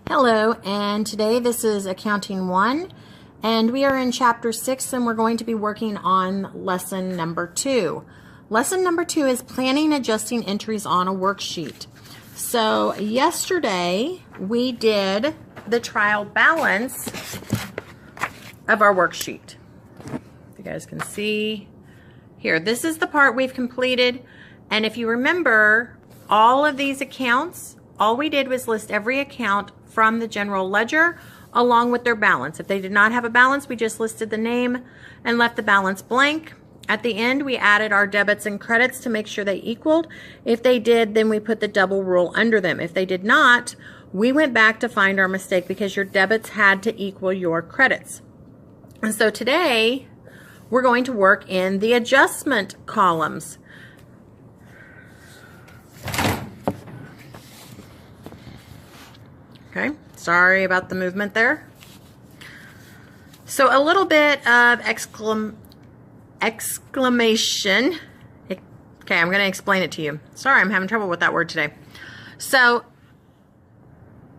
Hello, and today this is Accounting 1, and we are in Chapter 6, and we're going to be working on Lesson number 2. Lesson number 2 is Planning Adjusting Entries on a Worksheet. So yesterday we did the trial balance of our worksheet. You guys can see here, this is the part we've completed, and if you remember, all of these accounts, all we did was list every account from the general ledger along with their balance. If they did not have a balance, we just listed the name and left the balance blank. At the end, we added our debits and credits to make sure they equaled. If they did, then we put the double rule under them. If they did not, we went back to find our mistake because your debits had to equal your credits. And so today, we're going to work in the adjustment columns. Okay, sorry about the movement there. So a little bit of exclamation. Okay, I'm going to explain it to you. Sorry, I'm having trouble with that word today. So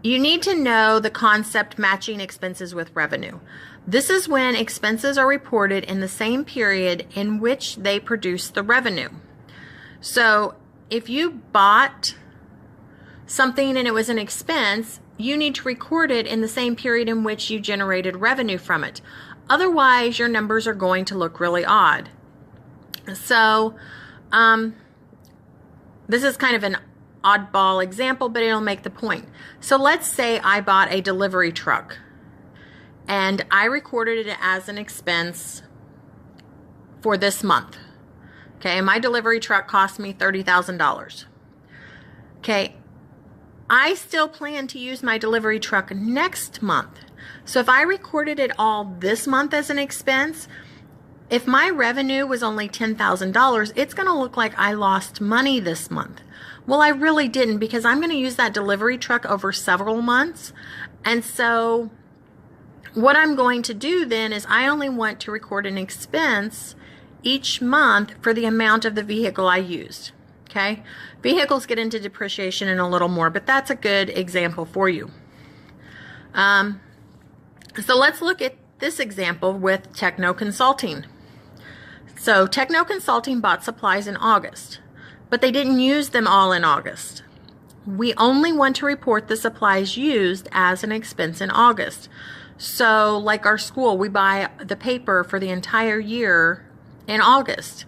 you need to know the concept matching expenses with revenue. This is when expenses are reported in the same period in which they produce the revenue. So if you bought something and it was an expense, you need to record it in the same period in which you generated revenue from it. Otherwise, your numbers are going to look really odd. So, this is kind of an oddball example, but it'll make the point. So let's say I bought a delivery truck and I recorded it as an expense for this month. Okay, my delivery truck cost me $30,000. Okay, I still plan to use my delivery truck next month. So if I recorded it all this month as an expense, if my revenue was only $10,000, it's going to look like I lost money this month. Well, I really didn't, because I'm going to use that delivery truck over several months. And so what I'm going to do then is I only want to record an expense each month for the amount of the vehicle I used. Okay, vehicles get into depreciation in a little more, but that's a good example for you. So let's look at this example with Techno Consulting. So Techno Consulting bought supplies in August, but they didn't use them all in August. We only want to report the supplies used as an expense in August. So like our school, we buy the paper for the entire year in August,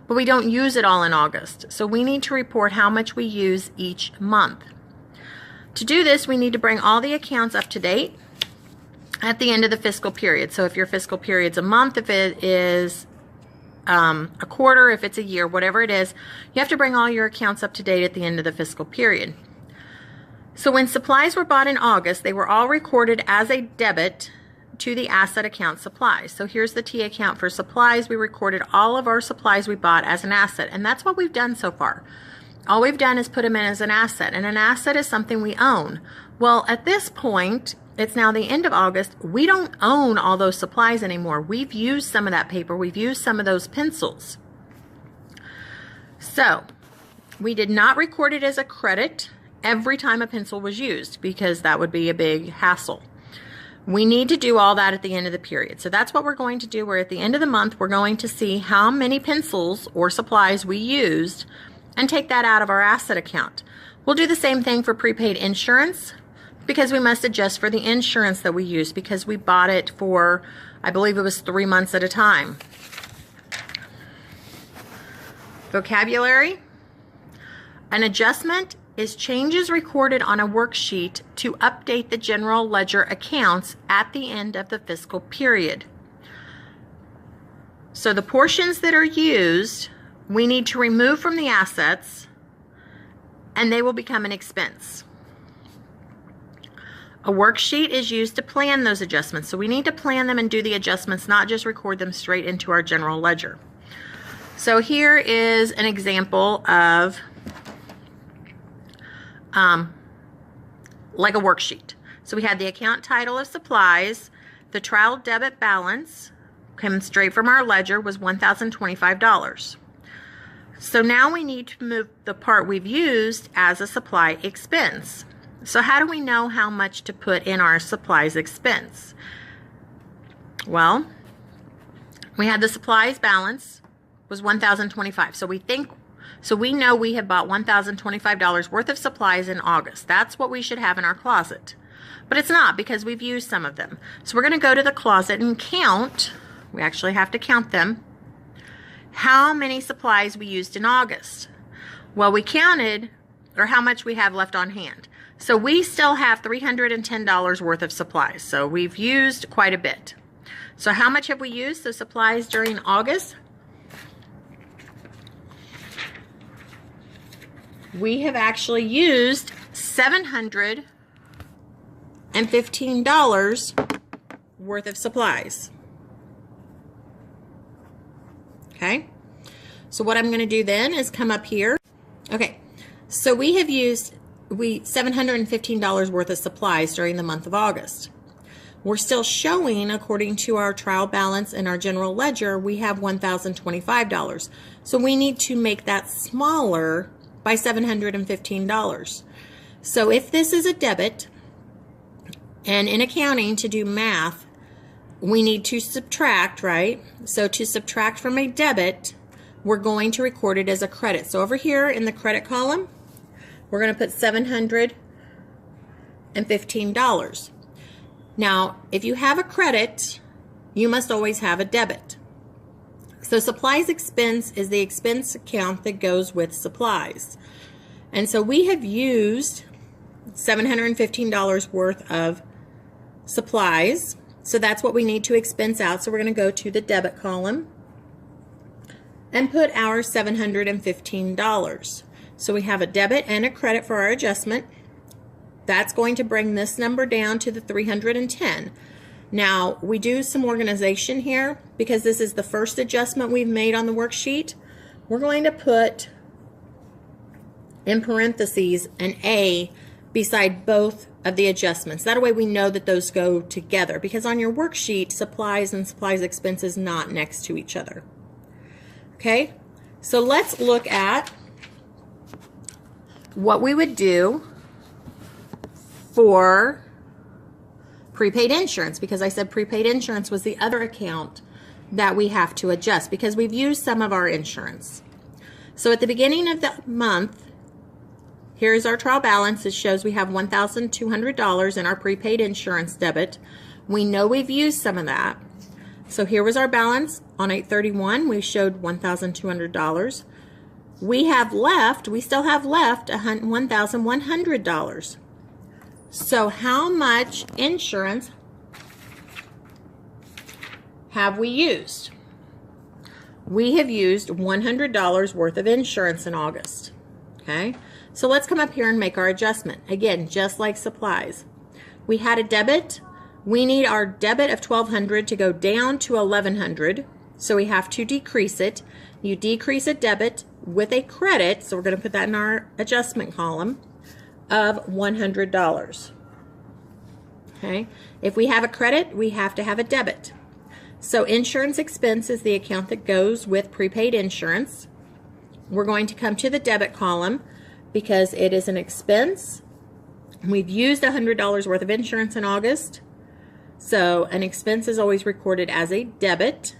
but we don't use it all in August. So we need to report how much we use each month. To do this, we need to bring all the accounts up to date at the end of the fiscal period. So if your fiscal period's a month, if it is a quarter, if it's a year, whatever it is, you have to bring all your accounts up to date at the end of the fiscal period. So when supplies were bought in August, they were all recorded as a debit to the asset account supplies. So here's the T account for supplies. We recorded all of our supplies we bought as an asset, and that's what we've done so far. All we've done is put them in as an asset, and an asset is something we own. Well, at this point, it's now the end of August. We don't own all those supplies anymore. We've used some of that paper. We've used some of those pencils. So we did not record it as a credit every time a pencil was used, because that would be a big hassle. We need to do all that at the end of the period. So that's what we're going to do. We're at the end of the month. We're going to see how many pencils or supplies we used and take that out of our asset account. We'll do the same thing for prepaid insurance, because we must adjust for the insurance that we used, because we bought it for, I believe it was 3 months at a time. Vocabulary. An adjustment is changes recorded on a worksheet to update the general ledger accounts at the end of the fiscal period. So the portions that are used, we need to remove from the assets, and they will become an expense. A worksheet is used to plan those adjustments. So we need to plan them and do the adjustments, not just record them straight into our general ledger. So here is an example of like a worksheet. So we had the account title of supplies. The trial debit balance came straight from our ledger was $1,025. So now we need to move the part we've used as a supply expense. So how do we know how much to put in our supplies expense? Well, we had the supplies balance was $1,025. So we know we have bought $1,025 worth of supplies in August. That's what we should have in our closet. But it's not, because we've used some of them. So we're going to go to the closet and count. We actually have to count them. How many supplies we used in August? Well, we counted, or how much we have left on hand. So we still have $310 worth of supplies. So we've used quite a bit. So how much have we used the supplies during August? We have actually used $715 worth of supplies. Okay, so what I'm going to do then is come up here. Okay, so we have used $715 worth of supplies during the month of August. We're still showing, according to our trial balance and our general ledger, we have $1,025. So we need to make that smaller by $715. So if this is a debit, and in accounting, to do math, we need to subtract, right? So to subtract from a debit, we're going to record it as a credit. So over here in the credit column, we're going to put $715. Now, if you have a credit, you must always have a debit. So supplies expense is the expense account that goes with supplies. And so we have used $715 worth of supplies. So that's what we need to expense out. So we're going to go to the debit column and put our $715. So we have a debit and a credit for our adjustment. That's going to bring this number down to the 310. Now, we do some organization here because this is the first adjustment we've made on the worksheet. We're going to put in parentheses an A beside both of the adjustments. That way we know that those go together, because on your worksheet, supplies and supplies expense is not next to each other. Okay, so let's look at what we would do for prepaid insurance, because I said prepaid insurance was the other account that we have to adjust because we've used some of our insurance. So at the beginning of the month, here's our trial balance. It shows we have $1,200 in our prepaid insurance debit. We know we've used some of that. So here was our balance on 8/31. We showed $1,200. We still have left $1,100. So how much insurance have we used? We have used $100 worth of insurance in August. Okay, so let's come up here and make our adjustment. Again, just like supplies. We had a debit. We need our debit of $1,200 to go down to $1,100. So we have to decrease it. You decrease a debit with a credit, so we're going to put that in our adjustment column, of $100. Okay, if we have a credit, we have to have a debit. So insurance expense is the account that goes with prepaid insurance. We're going to come to the debit column because it is an expense. We've used $100 worth of insurance in August. So an expense is always recorded as a debit.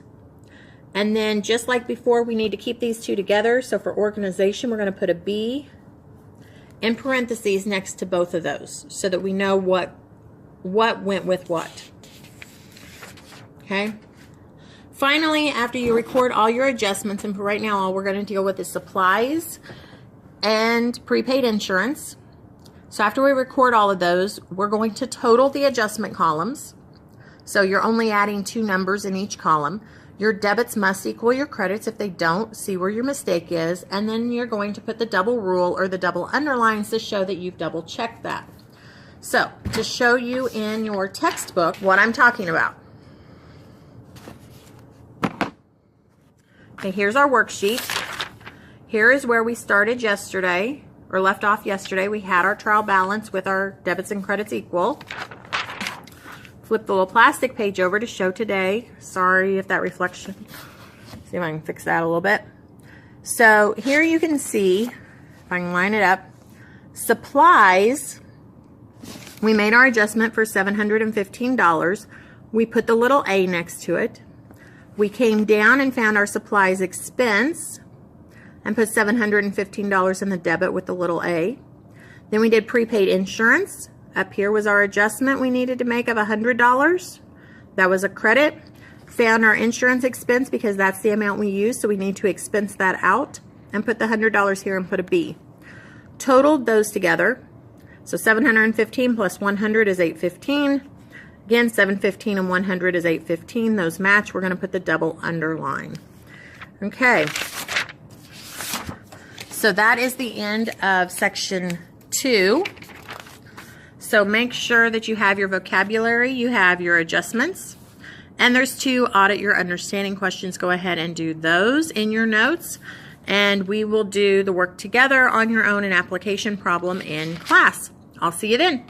And then just like before, we need to keep these two together. So for organization, we're going to put a B in parentheses next to both of those so that we know what went with what. Okay. Finally, after you record all your adjustments, and for right now all we're going to deal with is supplies and prepaid insurance. So after we record all of those, we're going to total the adjustment columns. So you're only adding two numbers in each column. Your debits must equal your credits. If they don't, see where your mistake is. And then you're going to put the double rule or the double underlines to show that you've double checked that. So to show you in your textbook what I'm talking about. Okay, here's our worksheet. Here is where we started yesterday, or left off yesterday. We had our trial balance with our debits and credits equal. Flip the little plastic page over to show today. Sorry if that reflection, see if I can fix that a little bit. So here you can see, if I can line it up, supplies We made our adjustment for $715. We put the little A next to it. We came down and found our supplies expense and put $715 in the debit with the little A. Then we did prepaid insurance. Up here was our adjustment we needed to make of $100. That was a credit. Found our insurance expense because that's the amount we used, so we need to expense that out and put the $100 here and put a B. Totaled those together. So 715 plus 100 is 815. Again, 715 and 100 is 815. Those match. We're going to put the double underline. Okay. So that is the end of section 2. So make sure that you have your vocabulary, you have your adjustments, and there's 2 audit your understanding questions. Go ahead and do those in your notes, and we will do the work together on your own, an application problem in class. I'll see you then.